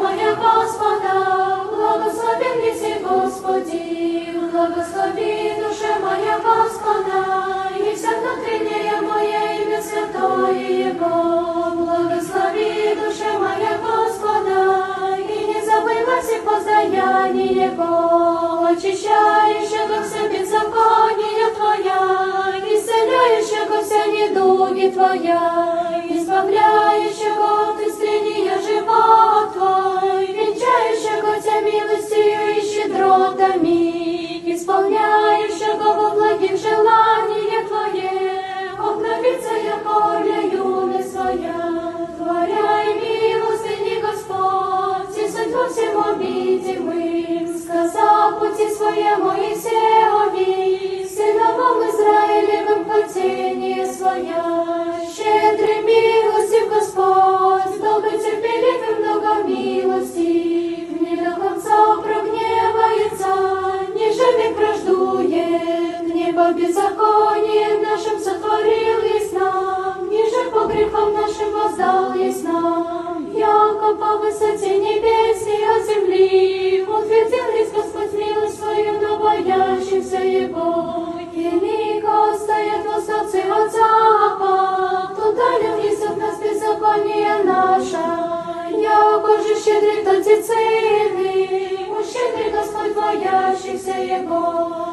моя Господа, благослови лиси Господи, благослови душа моя Господа, и вся внутренняя моя имя святое Его. Благослови душа моя Господа, и не забывайся воздаяние Его, очищающего все беззакония Твоя, исцеляющего все недуги Твоя, избавляющего от исцеления живот Твой, венчающего Тебя милостью и щедротами, исполняющего во благих желания Твое, обновиться я поле юность своя, творяй милостыни Господь, и судьбу всему видимым, сказал пути своему Моисееву, сыновам Израилевым хотение своя. Щедрый милостив Господь, долготерпеливый, много милости, не до конца прогневается, ниже век враждует, небо беззаконием нашим сотворил есть нам, ниже по грехам нашим воздал есть нам, яко по высоте небесней от земли, утвердил есть Господь милость свою на боящихся Его, и лико стоят восточцы от запад, удалил есть от нас беззаконие наше, яко же щедрый, тот и целый, щедрый Господь боящихся Его.